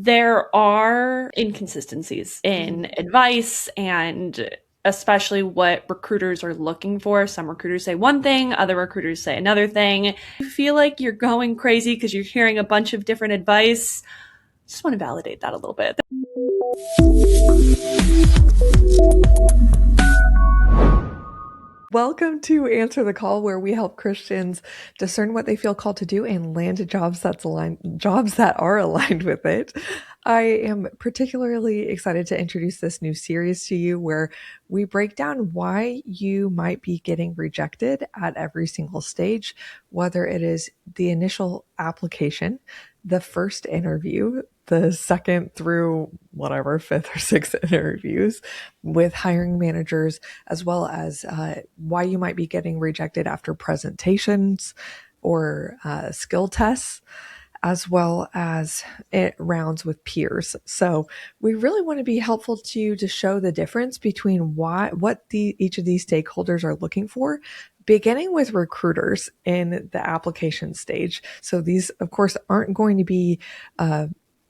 There are inconsistencies in advice and especially what recruiters are looking for. Some recruiters say one thing, other recruiters say another thing. You feel like you're going crazy because you're hearing a bunch of different advice. Just want to validate that a little bit. Welcome to Answer the Call, where we help Christians discern what they feel called to do and land jobs that are aligned with it. I am particularly excited to introduce this new series to you where we break down why you might be getting rejected at every single stage, whether it is the initial application, the first interview, the second through whatever, fifth or sixth interviews with hiring managers, as well as why you might be getting rejected after presentations or skill tests, as well as rounds with peers. So we really want to be helpful to you to show the difference between each of these stakeholders are looking for, beginning with recruiters in the application stage. So these, of course, aren't going to be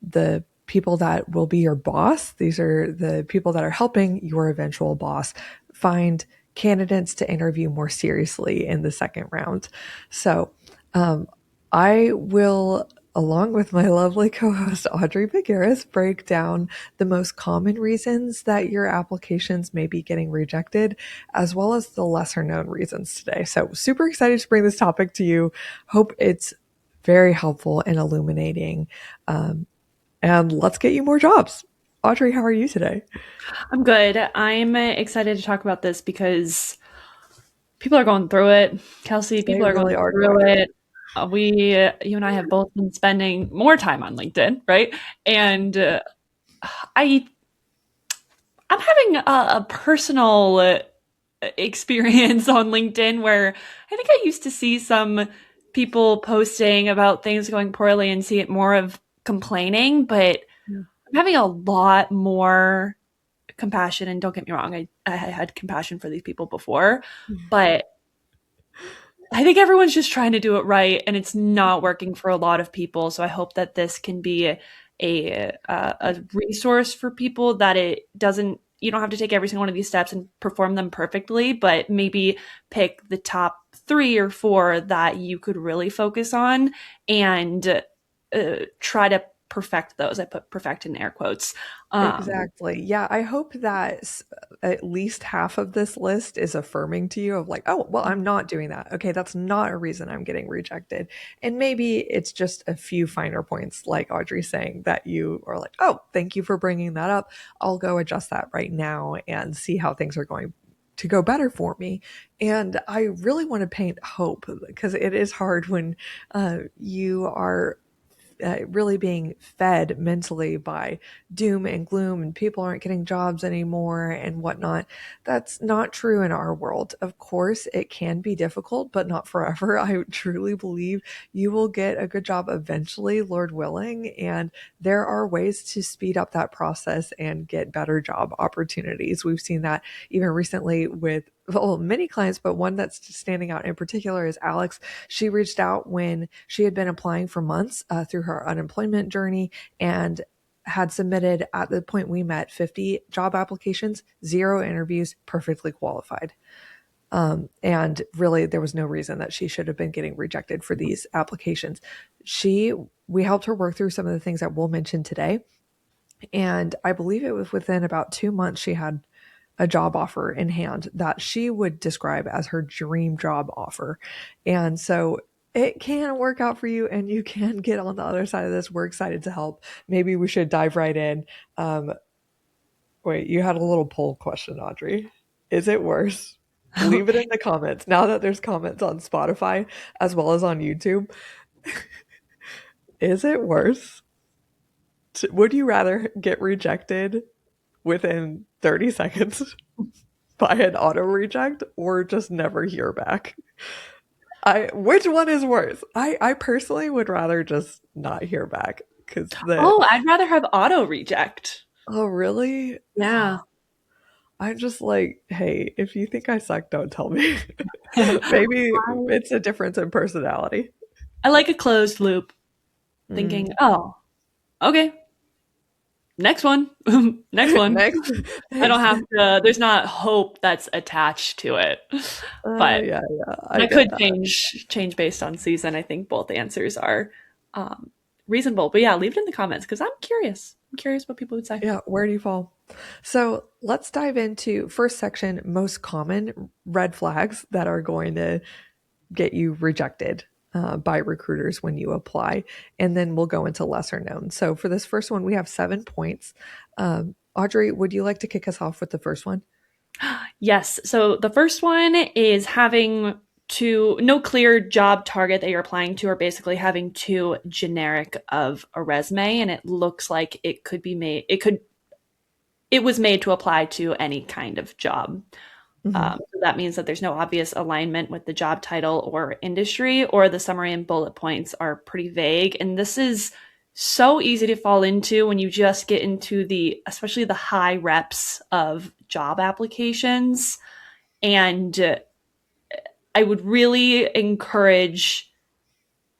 the people that will be your boss. These are the people that are helping your eventual boss find candidates to interview more seriously in the second round. So I will, along with my lovely co-host Audrey Bagarus, break down the most common reasons that your applications may be getting rejected, as well as the lesser known reasons today. So super excited to bring this topic to you. Hope it's very helpful and illuminating. And let's get you more jobs. Audrey, how are you today? I'm good. I'm excited to talk about this because people are going through it. Kelsey, people are really going through it. You and I have both been spending more time on LinkedIn, right? And I'm having a personal experience on LinkedIn where I think I used to see some people posting about things going poorly and see it more of complaining, but I'm having a lot more compassion. And don't get me wrong, I had compassion for these people before, but I think everyone's just trying to do it right, and it's not working for a lot of people. So I hope that this can be a resource for people that you don't have to take every single one of these steps and perform them perfectly, but maybe pick the top 3 or 4 that you could really focus on and try to perfect those. I put perfect in air quotes. Exactly. Yeah, I hope that at least half of this list is affirming to you of like, oh, well, I'm not doing that. Okay, that's not a reason I'm getting rejected. And maybe it's just a few finer points, like Audrey saying, that you are like, oh, thank you for bringing that up. I'll go adjust that right now and see how things are going to go better for me. And I really want to paint hope, because it is hard when you are really being fed mentally by doom and gloom and people aren't getting jobs anymore and whatnot. That's not true in our world. Of course, it can be difficult, but not forever. I truly believe you will get a good job eventually, Lord willing. And there are ways to speed up that process and get better job opportunities. We've seen that even recently with many clients, but one that's standing out in particular is Alex. She reached out when she had been applying for months through her unemployment journey and had submitted, at the point we met, 50 job applications, 0 interviews, perfectly qualified. And really, there was no reason that she should have been getting rejected for these applications. We helped her work through some of the things that we'll mention today. And I believe it was within about 2 months she had a job offer in hand that she would describe as her dream job offer. And so it can work out for you and you can get on the other side of this. We're excited to help. Maybe we should dive right in. Wait, you had a little poll question, Audrey. Is it worse? Leave it in the comments. Now that there's comments on Spotify as well as on YouTube, is it worse? Would you rather get rejected within 30 seconds by an auto reject or just never hear back? Which one is worse? I personally would rather just not hear back because I'd rather have auto reject. Oh, really? Yeah. I'm just like, hey, if you think I suck, don't tell me. Maybe it's a difference in personality. I like a closed loop, thinking, oh, okay. next one, next one. Next. I don't Next. have to, there's not hope that's attached to it. But Yeah, yeah, I that get could that. change based on season. I think both answers are reasonable. But yeah, leave it in the comments because I'm curious. I'm curious what people would say. Yeah, where do you fall? So let's dive into first section, most common red flags that are going to get you rejected by recruiters when you apply. And then we'll go into lesser known. So for this first one, we have 7 points. Audrey, would you like to kick us off with the first one? Yes. So the first one is having to no clear job target that you're applying to, or basically having too generic of a resume, and it looks like it could be made. It was made to apply to any kind of job. Mm-hmm. So that means that there's no obvious alignment with the job title or industry, or the summary and bullet points are pretty vague. And this is so easy to fall into when you just get into especially the high reps of job applications. And I would really encourage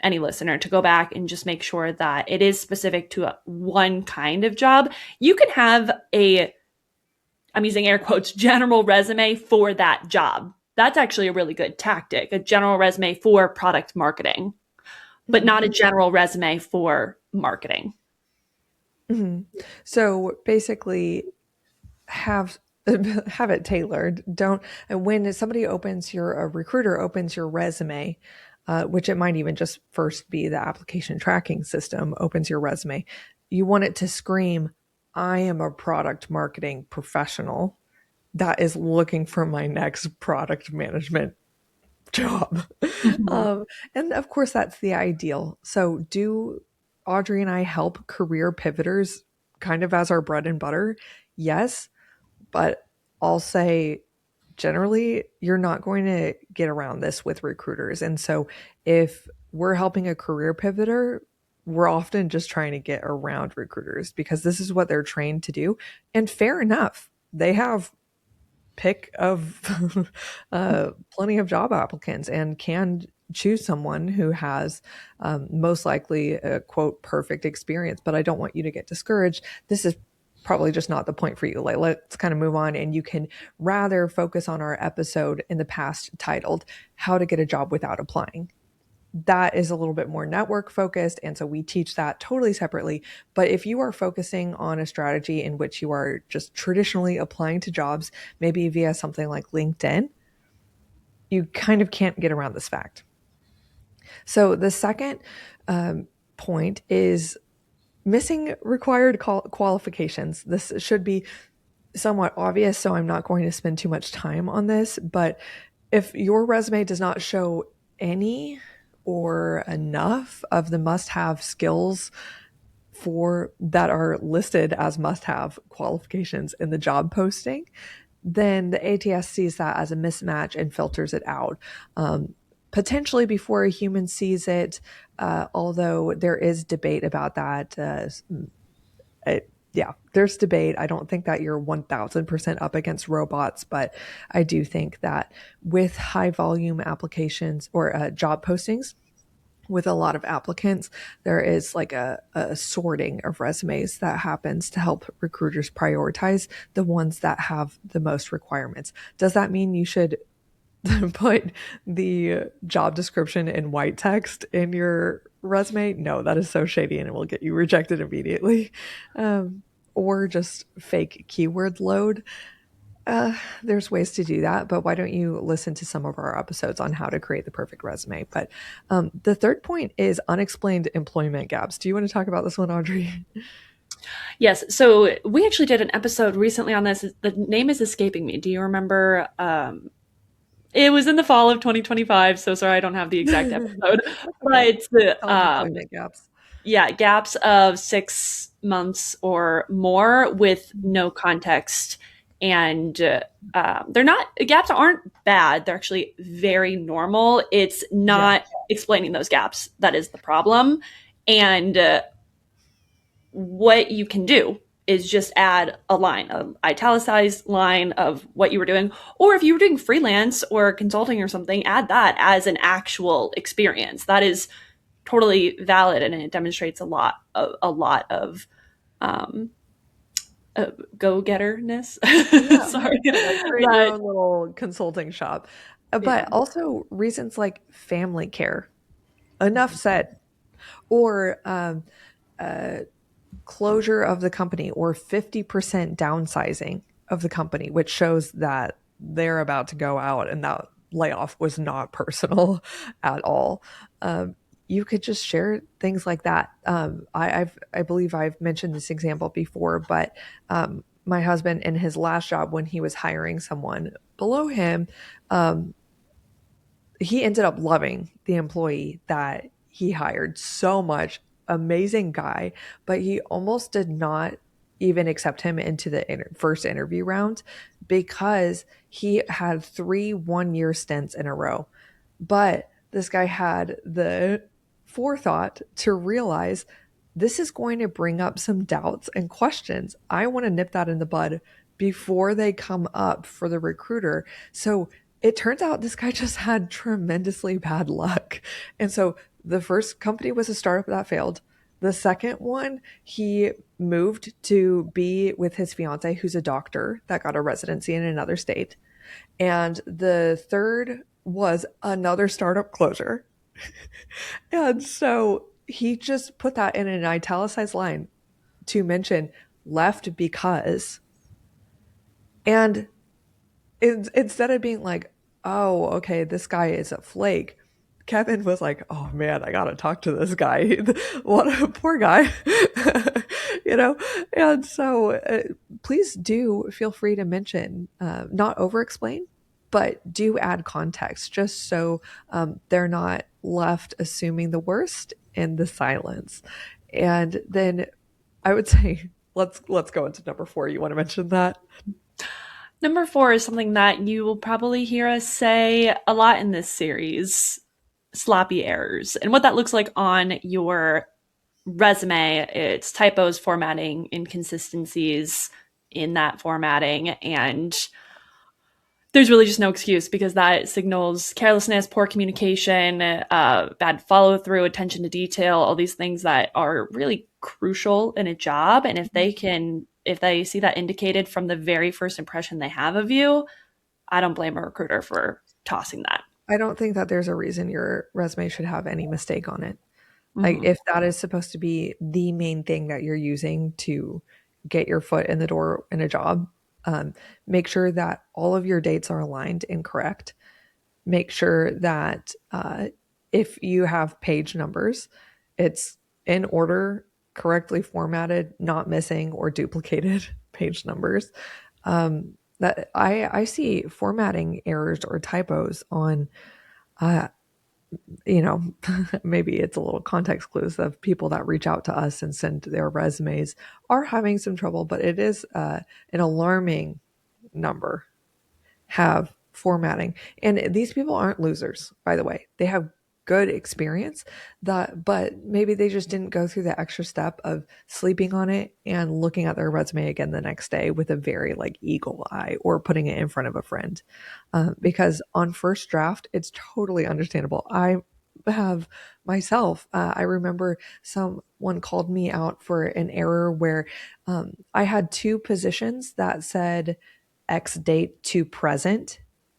any listener to go back and just make sure that it is specific to one kind of job. You can have I'm using air quotes, general resume for that job. That's actually a really good tactic, a general resume for product marketing, but Mm-hmm. not a general resume for marketing. Mm-hmm. So basically, have have it tailored. Don't when somebody opens a recruiter opens your resume, which it might even just first be the application tracking system opens your resume. You want it to scream, "I am a product marketing professional that is looking for my next product management job." Mhm. um, and of course, that's the ideal. So, do Audrey and I help career pivoters kind of as our bread and butter? Yes, but I'll say generally, you're not going to get around this with recruiters. And so, if we're helping a career pivoter, we're often just trying to get around recruiters because this is what they're trained to do. And fair enough, they have pick of plenty of job applicants and can choose someone who has most likely a quote perfect experience. But I don't want you to get discouraged. This is probably just not the point for you. Like, let's kind of move on, and you can rather focus on our episode in the past titled How to Get a Job Without Applying. That is a little bit more network focused. And so we teach that totally separately. But if you are focusing on a strategy in which you are just traditionally applying to jobs, maybe via something like LinkedIn, you kind of can't get around this fact. So the second point is missing required qualifications. This should be somewhat obvious, so I'm not going to spend too much time on this. But if your resume does not show any or enough of the must-have skills for that are listed as must-have qualifications in the job posting, then the ATS sees that as a mismatch and filters it out. Potentially before a human sees it, although there is debate about that. Yeah, there's debate. I don't think that you're 1000% up against robots, but I do think that with high volume applications or job postings, with a lot of applicants, there is like a sorting of resumes that happens to help recruiters prioritize the ones that have the most requirements. Does that mean you should put the job description in white text in your resume? No, that is so shady and it will get you rejected immediately. Or just fake keyword load. There's ways to do that, but why don't you listen to some of our episodes on how to create the perfect resume? But the third point is unexplained employment gaps. Do you want to talk about this one, Audrey? Yes. So we actually did an episode recently on this. The name is escaping me. Do you remember? It was in the fall of 2025. So sorry, I don't have the exact episode. That's okay. But Unemployment gaps. yeah, gaps of 6 months or more with no context. And they're not, gaps aren't bad. They're actually very normal. It's Yeah. not explaining those gaps that is the problem. And what you can do is just add a line, an italicized line of what you were doing. Or if you were doing freelance or consulting or something, add that as an actual experience. That is totally valid, and it demonstrates a lot of go-getterness. Yeah, Sorry. yeah, like create your That own little consulting shop. yeah. But also reasons like family care. Enough said. Or uh, closure of the company or 50% downsizing of the company, which shows that they're about to go out and that layoff was not personal at all. You could just share things like that. I believe I've mentioned this example before, but my husband in his last job, when he was hiring someone below him, um, he ended up loving the employee that he hired so much. Amazing guy, but he almost did not even accept him into the first interview round because he had 3 1-year stints in a row. But this guy had the forethought to realize this is going to bring up some doubts and questions. I want to nip that in the bud before they come up for the recruiter. So it turns out this guy just had tremendously bad luck. And so the first company was a startup that failed. The second one, he moved to be with his fiance, who's a doctor that got a residency in another state. And the third was another startup closure. And so he just put that in an italicized line to mention left because. And instead of being like, oh, okay, this guy is a flake, Kevin was like, oh man, I gotta talk to this guy. What a poor guy, you know? And so please do feel free to mention, not over explain, but do add context just so they're not left assuming the worst in the silence. And then I would say, let's go into number 4. You want to mention that? Number 4 is something that you will probably hear us say a lot in this series: sloppy errors. And what that looks like on your resume, it's typos, formatting, inconsistencies in that formatting. And there's really just no excuse because that signals carelessness, poor communication, bad follow through, attention to detail, all these things that are really crucial in a job. And if they see that indicated from the very first impression they have of you, I don't blame a recruiter for tossing that. I don't think that there's a reason your resume should have any mistake on it. Like, Mm-hmm. if that is supposed to be the main thing that you're using to get your foot in the door in a job, make sure that all of your dates are aligned and correct. Make sure that if you have page numbers, it's in order, correctly formatted, not missing or duplicated page numbers. That I see formatting errors or typos on uh, you know, maybe it's a little context clues of people that reach out to us and send their resumes are having some trouble, but it is an alarming number have formatting. And these people aren't losers, by the way. They have good experience that, but maybe they just didn't go through the extra step of sleeping on it and looking at their resume again the next day with a very like eagle eye or putting it in front of a friend. Because on first draft, it's totally understandable. I have myself, I remember someone called me out for an error where I had 2 positions that said X date to present.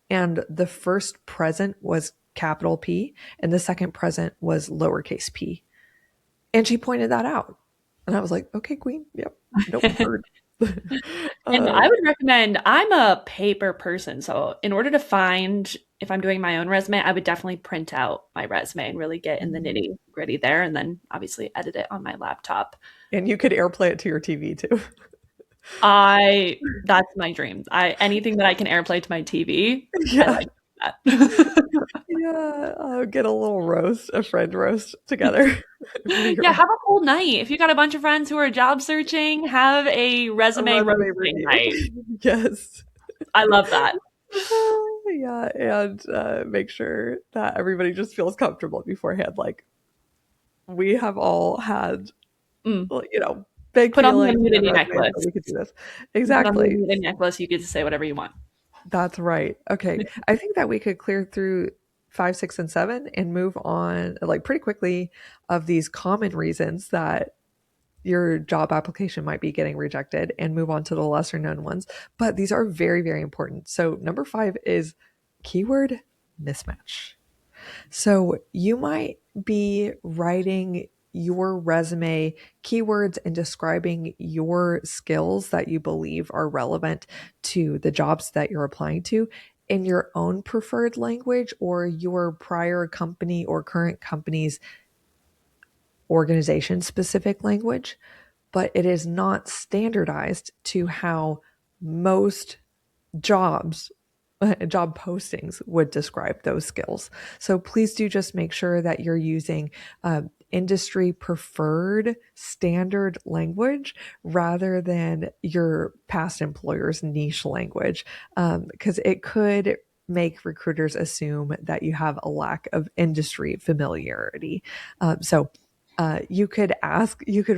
And the first present was capital P, and the second present was lowercase p. And she pointed that out. And I was like, okay, queen. Yep. Nope. Heard. And uh, I would recommend, I'm a paper person. So, in order to find if I'm doing my own resume, I would definitely print out my resume and really get in the nitty gritty there. And then obviously edit it on my laptop. and you could airplay it to your TV too. That's my dream. Anything that I can airplay to my TV, I Yeah. like that. Yeah. Get a little roast, a friend roast together for Yeah, your have a whole night. If you got a bunch of friends who are job searching, have a resume resume roasting review. night. Yes. I love that. Yeah, and make sure that everybody just feels comfortable beforehand. Like, we have all had, Mm. well, big Put on the feelings and immunity resumes, but necklace. we could do this. You put on the Exactly. immunity necklace, you get to say whatever you want. That's right. Okay. I think that we could clear through 5, 6, and 7 and move on like pretty quickly of these common reasons that your job application might be getting rejected and move on to the lesser known ones. But these are very, very important. So, number 5 is keyword mismatch. So, you might be writing your resume keywords and describing your skills that you believe are relevant to the jobs that you're applying to in your own preferred language or your prior company or current company's organization specific language, but it is not standardized to how most jobs job postings would describe those skills. So please do just make sure that you're using industry preferred standard language rather than your past employer's niche language, because it could make recruiters assume that you have a lack of industry familiarity. You could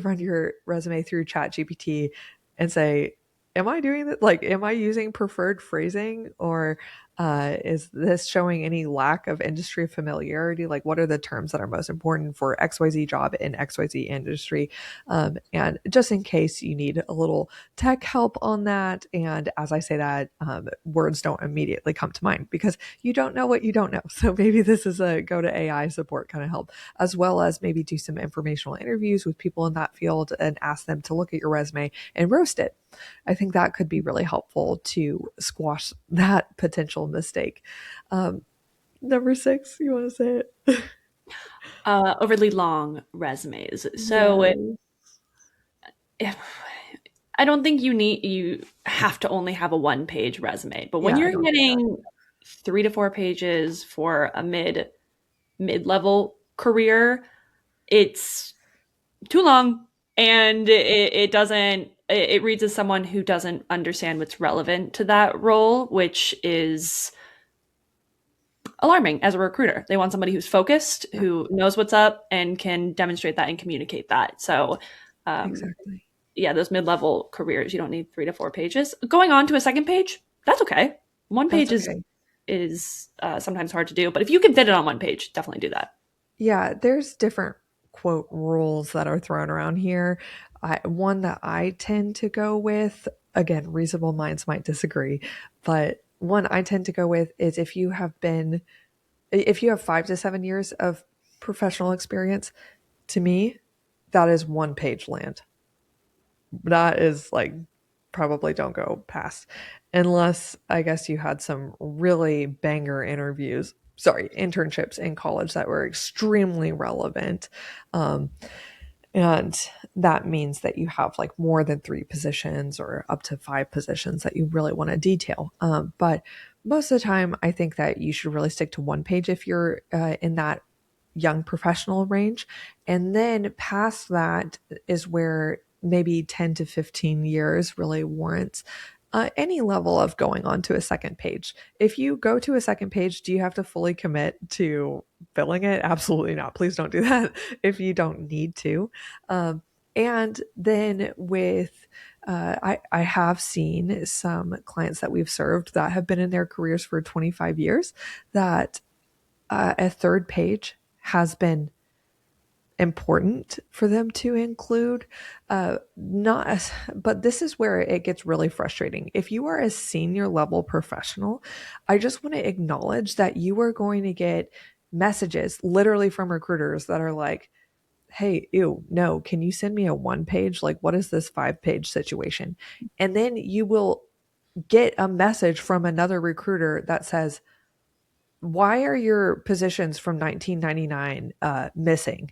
run your resume through ChatGPT and say, am I doing that? Like, am I using preferred phrasing, or is this showing any lack of industry familiarity? Like, what are the terms that are most important for XYZ job in XYZ industry? And just in case you need a little tech help on that. And as I say that, words don't immediately come to mind because you don't know what you don't know. So maybe this is a go to AI support kind of help, as well as maybe do some informational interviews with people in that field and ask them to look at your resume and roast it. I think that could be really helpful to squash that potential mistake. Number 6, you want to say it? Overly long resumes. So Yeah. if, I don't think you have to only have a one-page resume, but when Yeah, I you're don't think that. getting 3 to 4 pages for a mid-level career, it's too long, and it doesn't it reads as someone who doesn't understand what's relevant to that role, which is alarming as a recruiter. They want somebody who's focused, Yeah, who knows what's up, and can demonstrate that and communicate that. So, um, exactly. yeah, those mid-level careers, you don't need 3 to 4 pages. Going on to a second page, that's okay. One That's page okay. is sometimes hard to do, but if you can fit it on one page, definitely do that. Yeah, there's different quote rules that are thrown around here. One that I tend to go with, again, reasonable minds might disagree, but one I tend to go with is if you have 5 to 7 years of professional experience, to me, that is one page land. That is like probably don't go past unless I guess you had some really banger internships in college that were extremely relevant. Um, and that means that you have like more than 3 positions or up to 5 positions that you really want to detail. But most of the time, I think that you should really stick to one page if you're in that young professional range. And then past that is where maybe 10 to 15 years really warrants any level of going on to a second page. If you go to a second page, do you have to fully commit to filling it? Absolutely not. Please don't do that if you don't need to. And then I have seen some clients that we've served that have been in their careers for 25 years that a third page has been important for them to include. Not as, but this is where it gets really frustrating. If you are a senior level professional, I just want to acknowledge that you are going to get messages literally from recruiters that are like, hey, ew, no, can you send me a one page? Like, what is this 5 page situation? And then you will get a message from another recruiter that says, why are your positions from 1999 missing?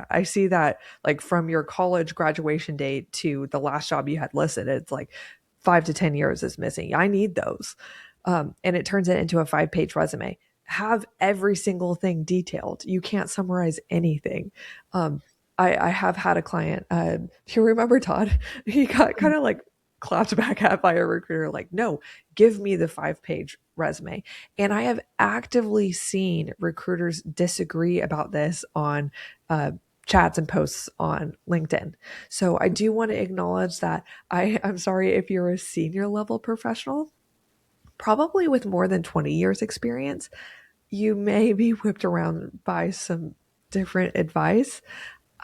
I see that like from your college graduation date to the last job you had listed, it's like 5 to 10 years is missing. I need those. And it turns it into a 5 page resume. Have every single thing detailed. You can't summarize anything. I have had a client, do you remember Todd? He got kind of like clapped back at by a recruiter, like, no, give me the 5 page resume. And I have actively seen recruiters disagree about this on chats and posts on LinkedIn. So I do want to acknowledge that I'm sorry if you're a senior level professional, probably with more than 20 years experience, you may be whipped around by some different advice.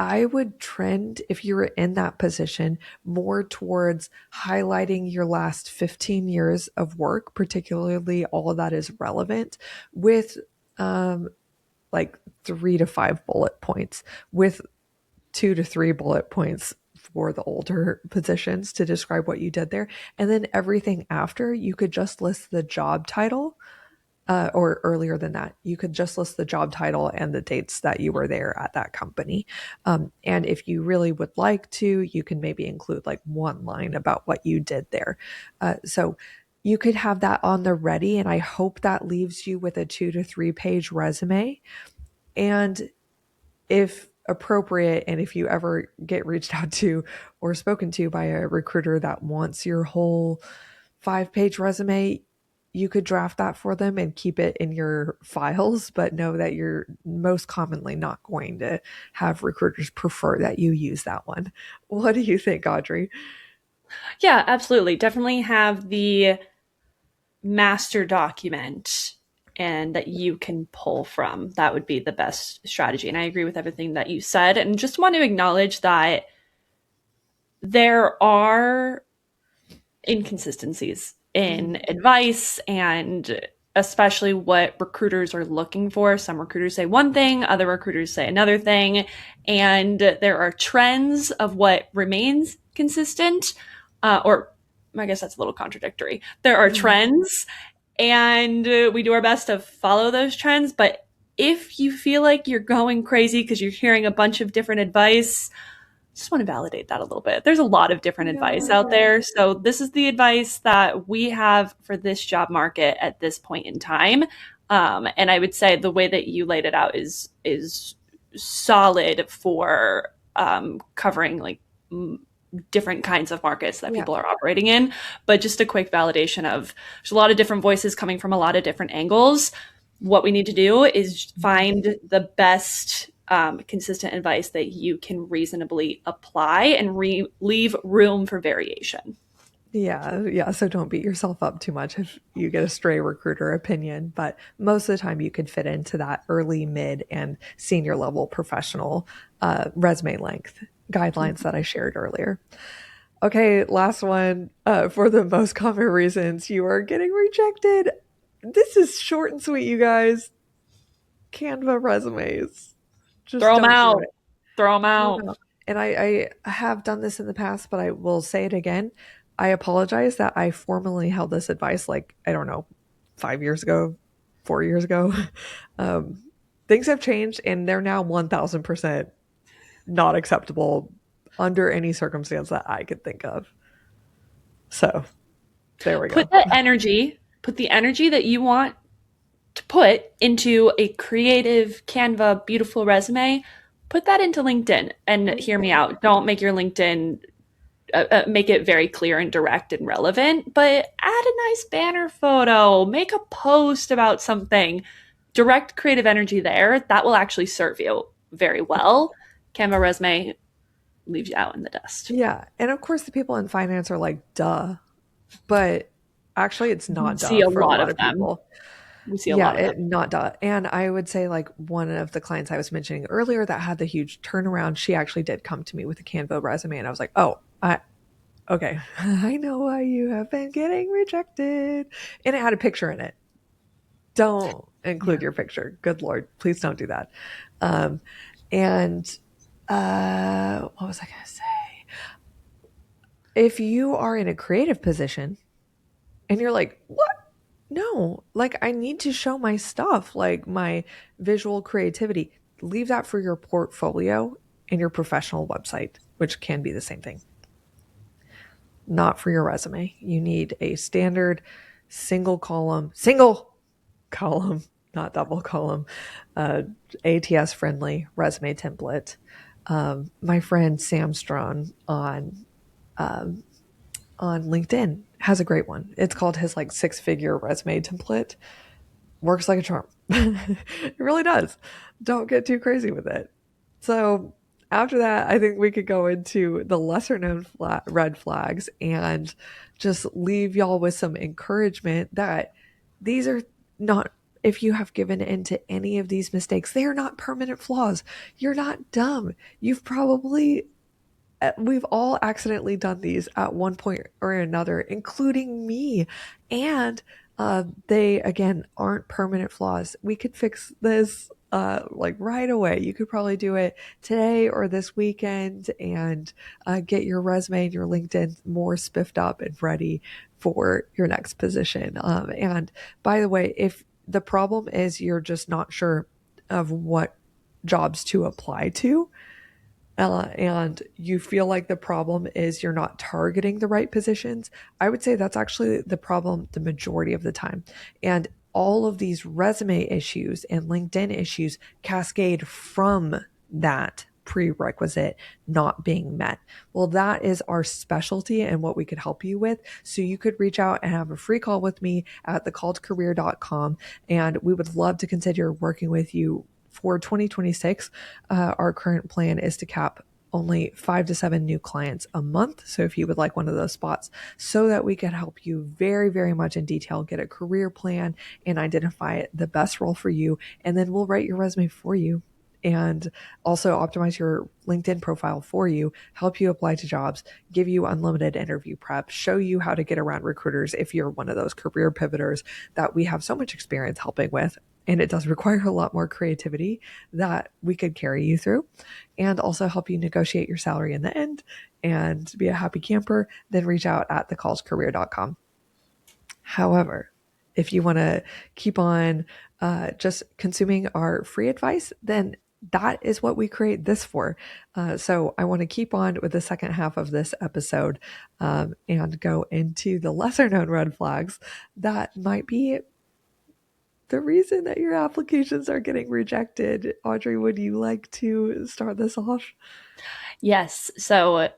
I would trend, if you were in that position, more towards highlighting your last 15 years of work, particularly all of that is relevant, with um, like 3 to 5 bullet points, with 2 to 3 bullet points for the older positions to describe what you did there. And then everything after, you could just list the job title, or earlier than that, you could just list the job title and the dates that you were there at that company. And if you really would like to, you can maybe include like one line about what you did there. So you could have that on the ready, and I hope that leaves you with a 2 to 3 page resume. And if appropriate, and if you ever get reached out to or spoken to by a recruiter that wants your whole 5 page resume, you could draft that for them and keep it in your files, but know that you're most commonly not going to have recruiters prefer that you use that one. What do you think, Audrey? Yeah, absolutely. Definitely have the master document and that you can pull from. That would be the best strategy. And I agree with everything that you said. And just want to acknowledge that there are inconsistencies in Mhm. advice and especially what recruiters are looking for. Some recruiters say one thing, other recruiters say another thing. And there are trends of what remains consistent, or I guess that's a little contradictory. There are Mhm. trends, and we do our best to follow those trends. But if you feel like you're going crazy because you're hearing a bunch of different advice, just want to validate that a little bit. There's a lot of different advice Yeah. out there. So this is the advice that we have for this job market at this point in time. And I would say the way that you laid it out is solid for covering like different kinds of markets that Yeah. people are operating in. But just a quick validation of there's a lot of different voices coming from a lot of different angles. What we need to do is find the best consistent advice that you can reasonably apply and leave room for variation. Yeah, yeah. So don't beat yourself up too much if you get a stray recruiter opinion, but most of the time you could fit into that early, mid, and senior level professional resume length guidelines that I shared earlier. Okay, last one. For the most common reasons you are getting rejected. This is short and sweet, you guys. Canva resumes. Just Throw them don't do out. it. Throw them Throw out. them out. And I have done this in the past, but I will say it again. I apologize that I formally held this advice like, I don't know, 5 years ago, 4 years ago. Um, Things have changed and they're now 1000% not acceptable under any circumstance that I could think of. So there we go. Put the energy that you want to put into a creative Canva, beautiful resume. Put that into LinkedIn and hear me out. Don't make your LinkedIn make it very clear and direct and relevant, but add a nice banner photo, make a post about something, direct creative energy there. That will actually serve you very well. Canva resume leaves you out in the dust. Yeah. And of course, the people in finance are like, duh. But actually, it's We not see duh a for a lot lot of of them. people. We see a Yeah, lot of them. not duh. And I would say, like, one of the clients I was mentioning earlier that had the huge turnaround, she actually did come to me with a Canva resume. And I was like, oh, okay, I know why you have been getting rejected. And it had a picture in it. Don't Yeah. include your picture. Good Lord. Please don't do that. Um, and what was I going to say? If you are in a creative position and you're like, what? No, like I need to show my stuff, like my visual creativity. Leave that for your portfolio and your professional website, which can be the same thing. Not for your resume. You need a standard single column, not double column, uh, ATS friendly resume template. My friend Sam Strawn um, on LinkedIn has a great one. It's called his like 6 figure resume template. Works like a charm. It really does. Don't get too crazy with it. So after that, I think we could go into the lesser known red flags and just leave y'all with some encouragement that these are not if you have given into any of these mistakes, they are not permanent flaws. You're not dumb. We've all accidentally done these at one point or another, including me. And they, again, aren't permanent flaws. We could fix this like right away. You could probably do it today or this weekend and get your resume and your LinkedIn more spiffed up and ready for your next position. And by the way, if the problem is you're just not sure of what jobs to apply to, and you feel like the problem is you're not targeting the right positions, I would say that's actually the problem the majority of the time. And all of these resume issues and LinkedIn issues cascade from that prerequisite not being met. Well, that is our specialty and what we could help you with. So you could reach out and have a free call with me at thecalledcareer.com, and we would love to consider working with you for 2026. Our current plan is to cap only 5 to 7 new clients a month. So if you would like one of those spots, so that we can help you very, very much in detail, get a career plan and identify the best role for you. And then we'll write your resume for you and also optimize your LinkedIn profile for you, help you apply to jobs, give you unlimited interview prep, show you how to get around recruiters if you're one of those career pivoters that we have so much experience helping with. And it does require a lot more creativity that we could carry you through, and also help you negotiate your salary in the end and be a happy camper. Then reach out at thecollegecareer.com. However, if you want to keep on just consuming our free advice, then that is what we create this for. So I want to keep on with the second half of this episode and go into the lesser known red flags that might be the reason that your applications are getting rejected. Audrey, would you like to start this off? Yes. So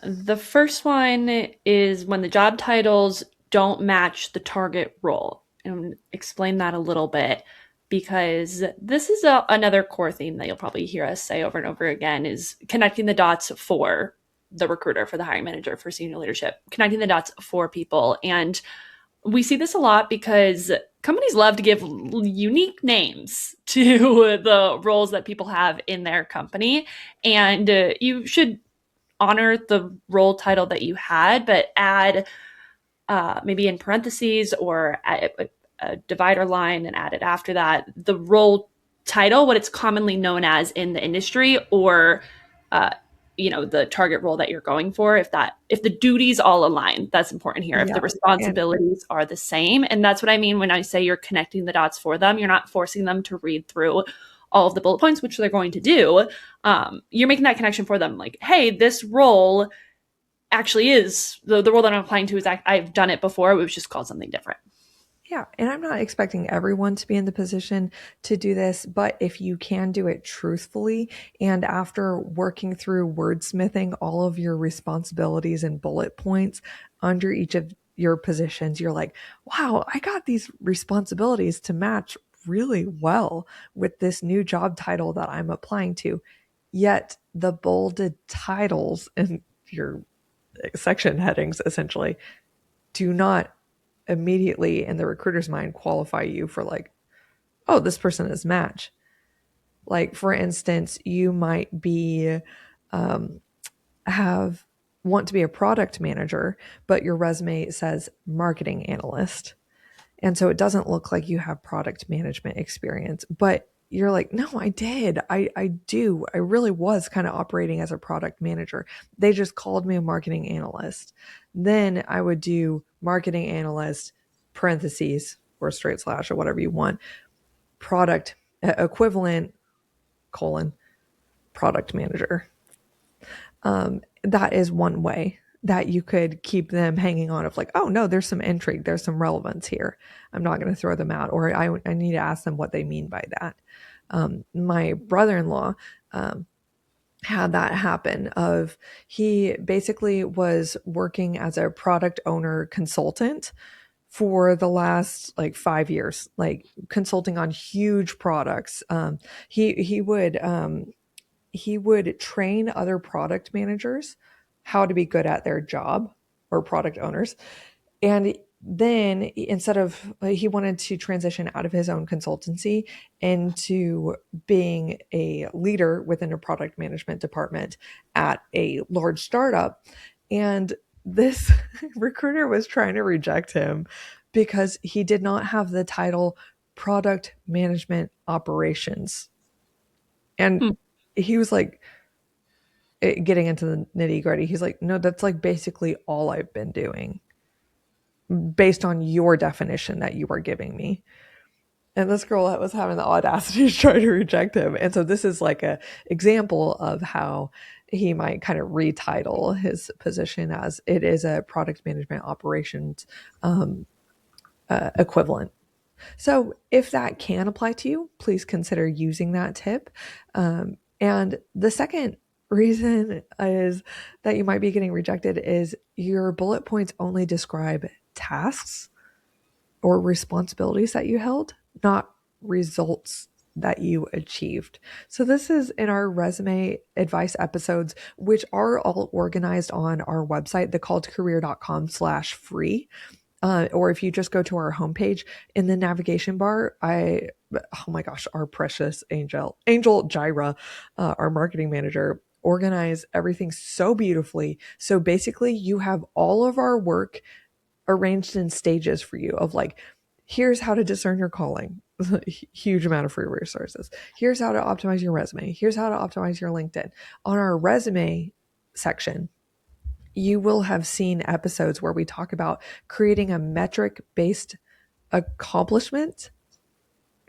the first one is when the job titles don't match the target role. And explain that a little bit, because this is another core theme that you'll probably hear us say over and over again, is connecting the dots for the recruiter, for the hiring manager, for senior leadership, connecting the dots for people. And we see this a lot because companies love to give unique names to the roles that people have in their company. And you should honor the role title that you had, but add maybe in parentheses or a divider line and add it after that, the role title, what it's commonly known as in the industry, or uh, the target role that you're going for. If the duties all align, that's important here. If the Yeah. And responsibilities are the same, and that's what I mean when I say you're connecting the dots for them. You're not forcing them to read through all of the bullet points, which they're going to do. You're making that connection for them, like, hey, this role actually is the role that I'm applying to. Is I've done it before. It was just called something different. yeah, and I'm not expecting everyone to be in the position to do this, but if you can do it truthfully and after working through wordsmithing all of your responsibilities and bullet points under each of your positions, you're like, wow, I got these responsibilities to match really well with this new job title that I'm applying to. Yet the bolded titles and your section headings essentially do not immediately in the recruiter's mind qualify you for, like, oh, this person is match. Like, for instance, you might be have want to be a product manager, but your resume says marketing analyst, and so it doesn't look like you have product management experience, but you're like, no, I did. I do. I really was kind of operating as a product manager. They just called me a marketing analyst. Then I would do marketing analyst, parentheses, or straight slash, or whatever you want, product equivalent, colon, product manager. That is one way that you could keep them hanging on of, like, oh no, there's some intrigue, there's some relevance here. I'm not going to throw them out, or I need to ask them what they mean by that. My brother-in-law had that happen of, he basically was working as a product owner consultant for the last like 5 years, like consulting on huge products. He would train other product managers how to be good at their job, or product owners. And then instead of he wanted to transition out of his own consultancy into being a leader within a product management department at a large startup. And this recruiter was trying to reject him because he did not have the title product management operations. And Hmm. he was like, getting into the nitty gritty, he's like, no, that's like basically all I've been doing based on your definition that you are giving me. And this girl was having the audacity to try to reject him. And so this is like a example of how he might kind of retitle his position as it is a product management operations equivalent. So if that can apply to you, please consider using that tip. And the second reason is that you might be getting rejected is your bullet points only describe tasks or responsibilities that you held, not results that you achieved. So this is in our resume advice episodes, which are all organized on our website, thecalledcareer.com/free. Or if you just go to our homepage in the navigation bar, oh my gosh, our precious Angel Gyra, our marketing manager, organize everything so beautifully. So basically, you have all of our work arranged in stages for you of like, here's how to discern your calling. Huge amount of free resources. Here's how to optimize your resume. Here's how to optimize your LinkedIn. On our resume section, you will have seen episodes where we talk about creating a metric based accomplishment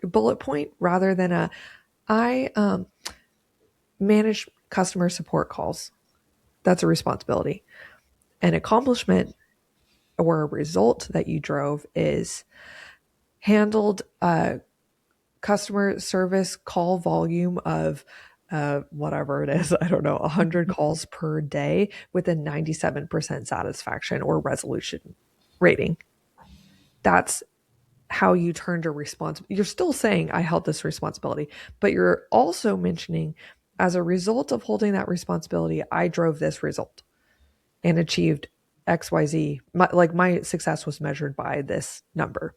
bullet point rather than I manage customer support calls. That's a responsibility. An accomplishment or a result that you drove is handled a customer service call volume of whatever it is, I don't know, 100 calls per day with a 97% satisfaction or resolution rating. That's how you turned a responsibility. You're still saying, I held this responsibility, but you're also mentioning, as a result of holding that responsibility, I drove this result and achieved XYZ. My success was measured by this number.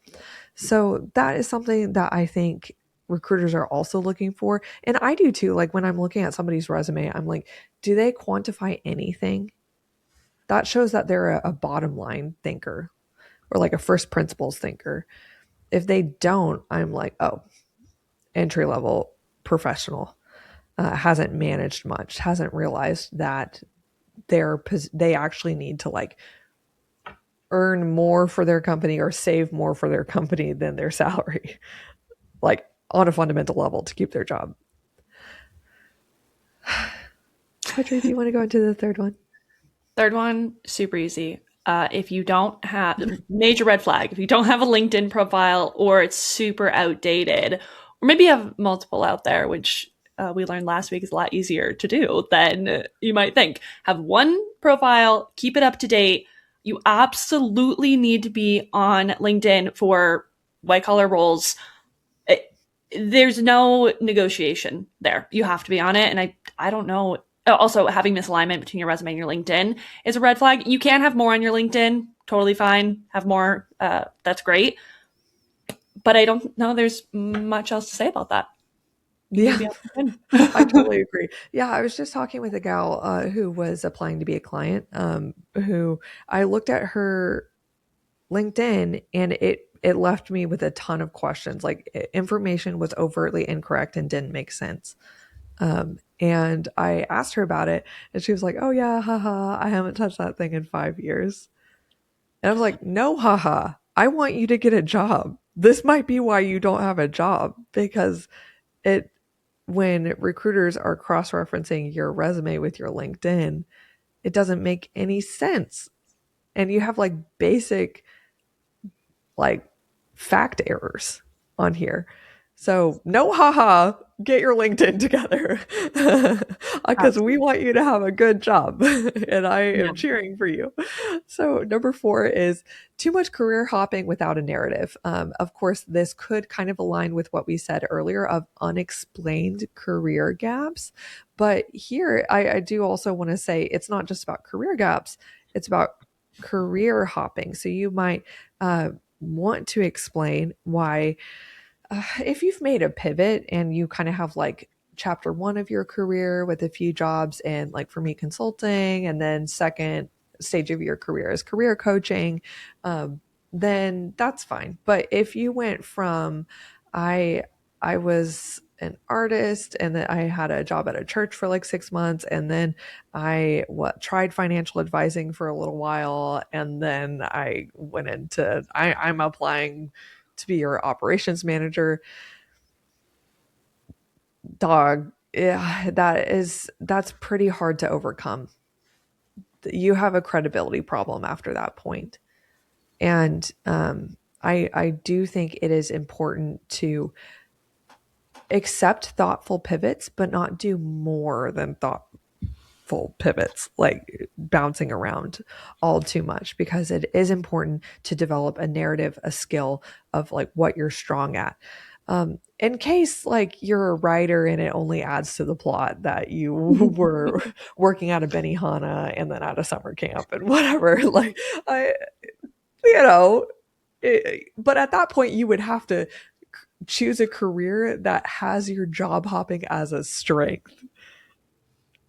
So that is something that I think recruiters are also looking for. And I do too. Like when I'm looking at somebody's resume, I'm like, do they quantify anything? That shows that they're a bottom line thinker or like a first principles thinker. If they don't, I'm like, oh, entry level professional, hasn't managed much, hasn't realized that they actually need to like earn more for their company or save more for their company than their salary, like on a fundamental level to keep their job. Audrey, do you want to go into the third one? Third one, super easy. If you don't have major red flag, if you don't have a LinkedIn profile or it's super outdated, or maybe you have multiple out there, which we learned last week is a lot easier to do than you might think. Have one profile, keep it up to date. You absolutely need to be on LinkedIn for white collar roles. There's no negotiation there. You have to be on it. And I don't know. Also, having misalignment between your resume and your LinkedIn is a red flag. You can have more on your LinkedIn. Totally fine. Have more. That's great. But I don't know there's much else to say about that. You need to Yeah, be on LinkedIn. I totally agree. Yeah, I was just talking with a gal who was applying to be a client, who I looked at her LinkedIn and it left me with a ton of questions. Like information was overtly incorrect and didn't make sense. And I asked her about it, and she was like, "Oh yeah, haha, I haven't touched that thing in 5 years." And I was like, "No, haha, I want you to get a job. This might be why you don't have a job because it when recruiters are cross-referencing your resume with your LinkedIn, it doesn't make any sense, and you have like basic like fact errors on here. So no haha, get your LinkedIn together because we Absolutely. want you to have a good job and I Yeah. am cheering for you. So number 4 is too much career hopping without a narrative. Of course, this could kind of align with what we said earlier of unexplained career gaps. But here, I do also want to say it's not just about career gaps. It's about career hopping. So you might want to explain why, if you've made a pivot and you kind of have like chapter one of your career with a few jobs and like for me consulting, and then second stage of your career is career coaching, um, then that's fine. But if you went from I I was an artist and then I had a job at a church for like 6 months, and then I tried financial advising for a little while, and then I went into I'm applying to be your operations manager, dog. Yeah, that's pretty hard to overcome. You have a credibility problem after that point. And I do think it is important to accept thoughtful pivots, but not do more than thoughtful pivots, like bouncing around all too much, because it is important to develop a narrative, a skill of like what you're strong at. In case like you're a writer and it only adds to the plot that you were working at a Benihana and then at a summer camp and whatever, like I, you know, but at that point you would have to choose a career that has your job hopping as a strength.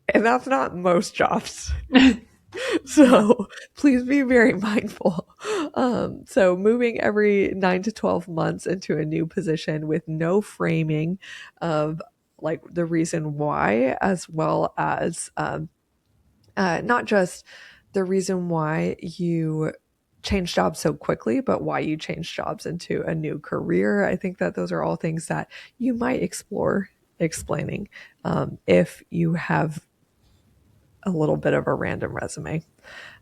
And that's not most jobs. Yeah. So please be very mindful. So moving every 9 to 12 months into a new position with no framing of like the reason why, as well as not just the reason why you change jobs so quickly, but why you change jobs into a new career. I think that those are all things that you might explore explaining, if you have a little bit of a random resume.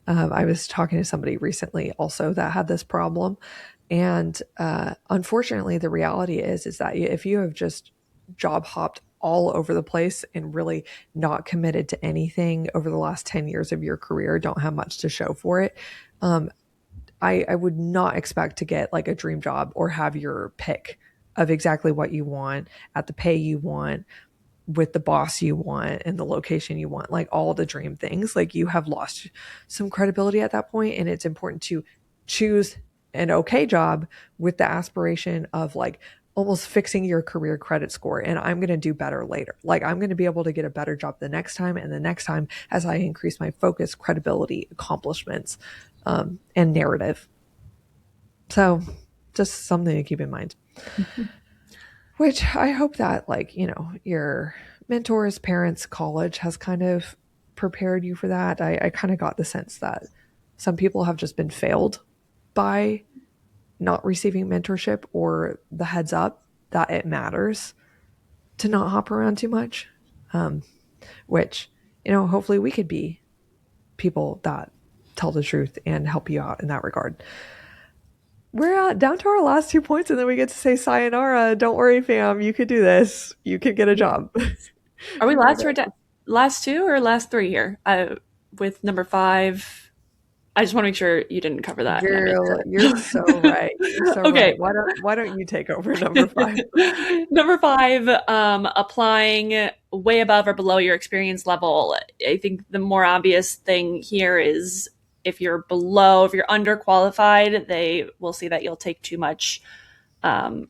I was talking to somebody recently also that had this problem, and unfortunately, the reality is that if you have just job hopped all over the place and really not committed to anything over the last 10 years of your career, don't have much to show for it, um, I would not expect to get like a dream job or have your pick of exactly what you want at the pay you want, with the boss you want and the location you want, like all the dream things. Like you have lost some credibility at that point, and it's important to choose an okay job with the aspiration of like almost fixing your career credit score. And I'm going to do better later. Like I'm going to be able to get a better job the next time and the next time, as I increase my focus, credibility, accomplishments, and narrative. So just something to keep in mind. Which I hope that, like, your mentors, parents, college has kind of prepared you for that. I kind of got the sense that some people have just been failed by not receiving mentorship or the heads up that it matters to not hop around too much. Um, which, hopefully we could be people that tell the truth and help you out in that regard. We're down to our last 2 points, and then we get to say sayonara. Don't worry, fam. You could do this. You could get a job. Are we last Okay. last two or last three here? With number five, I just want to make sure you didn't cover that and I missed You're so right. You're so it. right. Okay. Why don't you take over number 5? Number five, applying way above or below your experience level. I think the more obvious thing here is if you're below, if you're underqualified, they will see that you'll take too much um,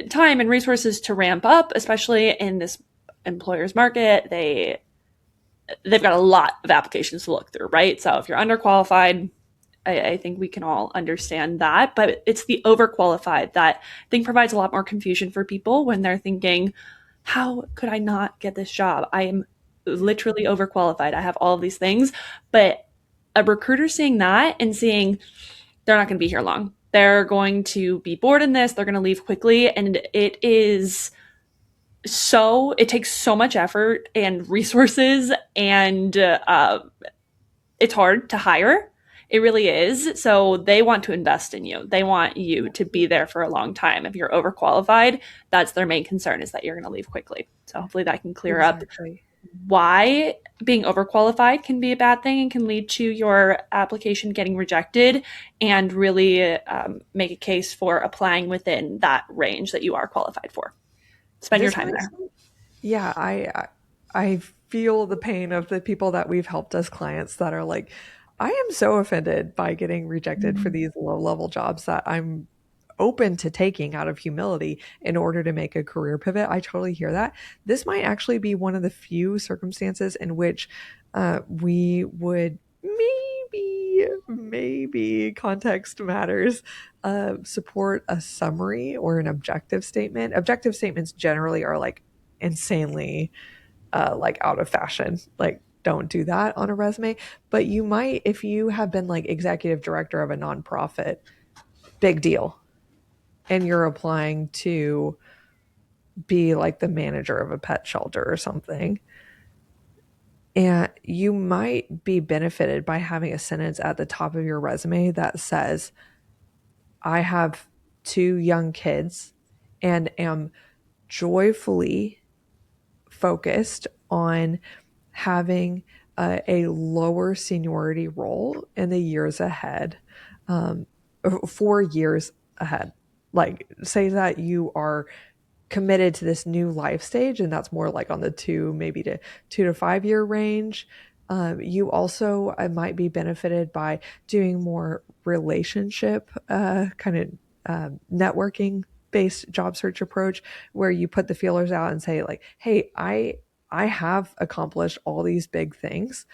time and resources to ramp up, especially in this employer's market. They've got a lot of applications to look through, right? So if you're underqualified, I think we can all understand that. But it's the overqualified that I think provides a lot more confusion for people when they're thinking, how could I not get this job? I am literally overqualified. I have all of these things. But a recruiter seeing that and seeing they're not going to be here long. They're going to be bored in this. They're going to leave quickly. And it takes so much effort and resources, and it's hard to hire. It really is. So they want to invest in you. They want you to be there for a long time. If you're overqualified, that's their main concern, is that you're going to leave quickly. So hopefully that can clear up Exactly. why being overqualified can be a bad thing and can lead to your application getting rejected, and really make a case for applying within that range that you are qualified for. Spend your This time might there. Yeah, I feel the pain of the people that we've helped as clients that are like, I am so offended by getting rejected for these low-level jobs that I'm open to taking out of humility in order to make a career pivot. I totally hear that. This might actually be one of the few circumstances in which we would maybe context matters, support a summary or an objective statement. Objective statements generally are like insanely like out of fashion. Like, don't do that on a resume. But you might, if you have been like executive director of a nonprofit, big deal. And you're applying to be like the manager of a pet shelter or something. And you might be benefited by having a sentence at the top of your resume that says, I have 2 young kids and am joyfully focused on having a lower seniority role in the years ahead, 4 years ahead. Like, say that you are committed to this new life stage, and that's more like on the 2 to 5 year range. You also might be benefited by doing more relationship kind of networking based job search approach, where you put the feelers out and say like, hey, I have accomplished all these big things.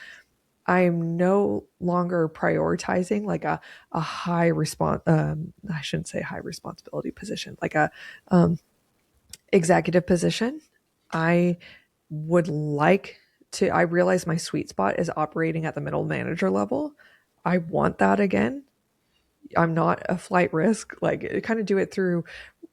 I'm no longer prioritizing like a high response, I shouldn't say high responsibility position, like a executive position. I would like to, I realize my sweet spot is operating at the middle manager level. I want that again. I'm not a flight risk. Like, kind of do it through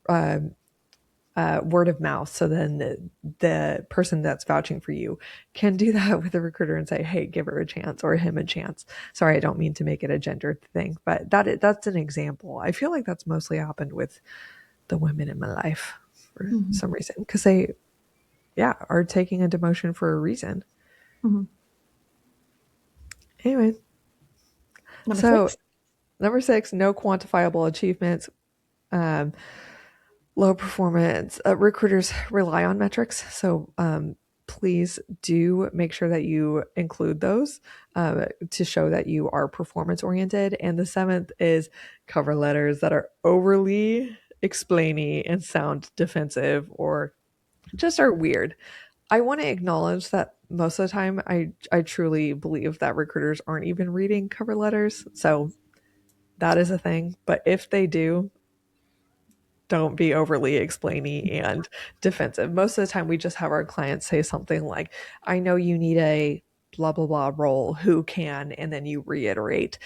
word of mouth. So then the person that's vouching for you can do that with a recruiter and say, hey, give her a chance or him a chance. Sorry, I don't mean to make it a gendered thing, but that's an example. I feel like that's mostly happened with the women in my life for some reason, because they, are taking a demotion for a reason. Anyway, number 6, no quantifiable achievements. Low performance. Recruiters rely on metrics, so please do make sure that you include those to show that you are performance oriented. And the 7th is cover letters that are overly explainy and sound defensive or just are weird. I want to acknowledge that most of the time I truly believe that recruiters aren't even reading cover letters, so that is a thing. But if they do, don't be overly explainy and defensive. Most of the time we just have our clients say something like, I know you need a blah, blah, blah role, who can, and then you reiterate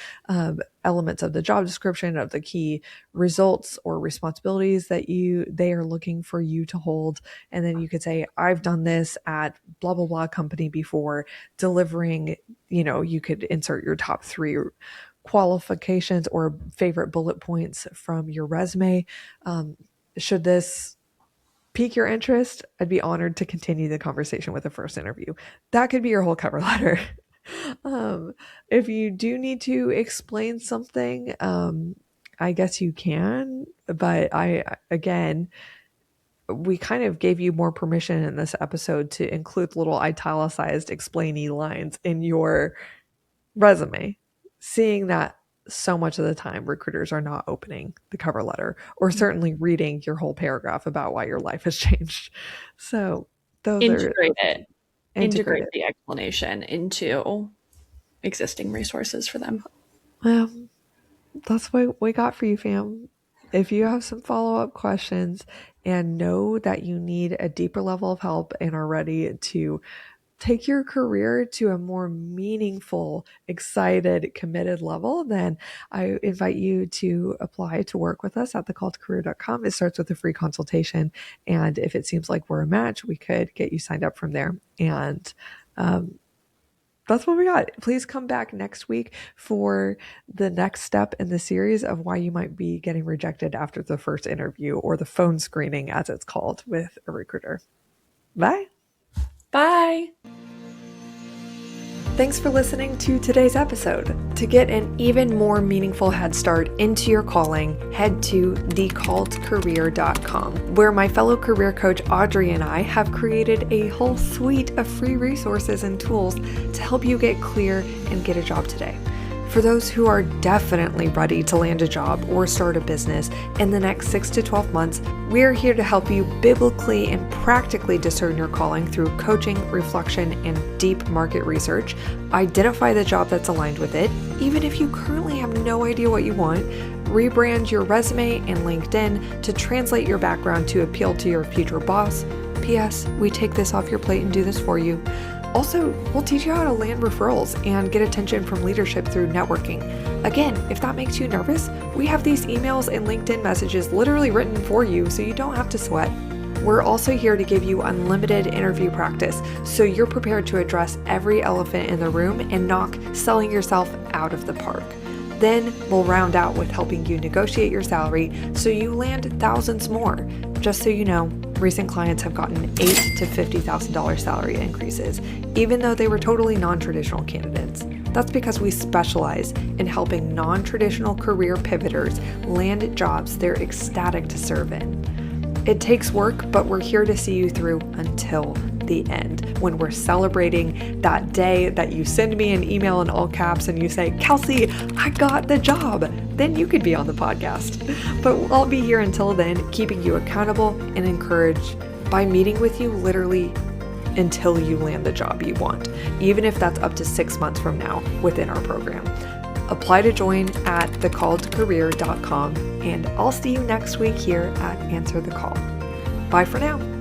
elements of the job description, of the key results or responsibilities that they are looking for you to hold. And then you could say, I've done this at blah, blah, blah company before, delivering, you could insert your top 3 qualifications or favorite bullet points from your resume. Should this pique your interest, I'd be honored to continue the conversation with a first interview. That could be your whole cover letter. If you do need to explain something, I guess you can, but we kind of gave you more permission in this episode to include little italicized explainy lines in your resume, seeing that so much of the time recruiters are not opening the cover letter or certainly reading your whole paragraph about why your life has changed. So those integrate the explanation into existing resources for them. Well, that's what we got for you, fam. If you have some follow-up questions and know that you need a deeper level of help and are ready to take your career to a more meaningful, excited, committed level, then I invite you to apply to work with us at thecalltocareer.com. It starts with a free consultation. And if it seems like we're a match, we could get you signed up from there. And that's what we got. Please come back next week for the next step in the series of why you might be getting rejected after the first interview, or the phone screening as it's called, with a recruiter. Bye. Bye. Thanks for listening to today's episode. To get an even more meaningful head start into your calling, head to decalledcareer.com, where my fellow career coach Audrey and I have created a whole suite of free resources and tools to help you get clear and get a job today. For those who are definitely ready to land a job or start a business in the next 6 to 12 months, we're here to help you biblically and practically discern your calling through coaching, reflection, and deep market research. Identify the job that's aligned with it, even if you currently have no idea what you want. Rebrand your resume and LinkedIn to translate your background to appeal to your future boss. P.S. We take this off your plate and do this for you. Also, we'll teach you how to land referrals and get attention from leadership through networking. Again, if that makes you nervous, we have these emails and LinkedIn messages literally written for you so you don't have to sweat. We're also here to give you unlimited interview practice so you're prepared to address every elephant in the room and knock selling yourself out of the park. Then we'll round out with helping you negotiate your salary so you land thousands more. Just so you know, recent clients have gotten $8,000 to $50,000 salary increases, even though they were totally non-traditional candidates. That's because we specialize in helping non-traditional career pivoters land jobs they're ecstatic to serve in. It takes work, but we're here to see you through until the end, when we're celebrating that day that you send me an email in all caps and you say, Kelsey, I got the job. Then you could be on the podcast. But I'll be here until then, keeping you accountable and encouraged by meeting with you literally until you land the job you want, even if that's up to 6 months from now within our program. Apply to join at thecalledcareer.com, and I'll see you next week here at Answer the Call. Bye for now.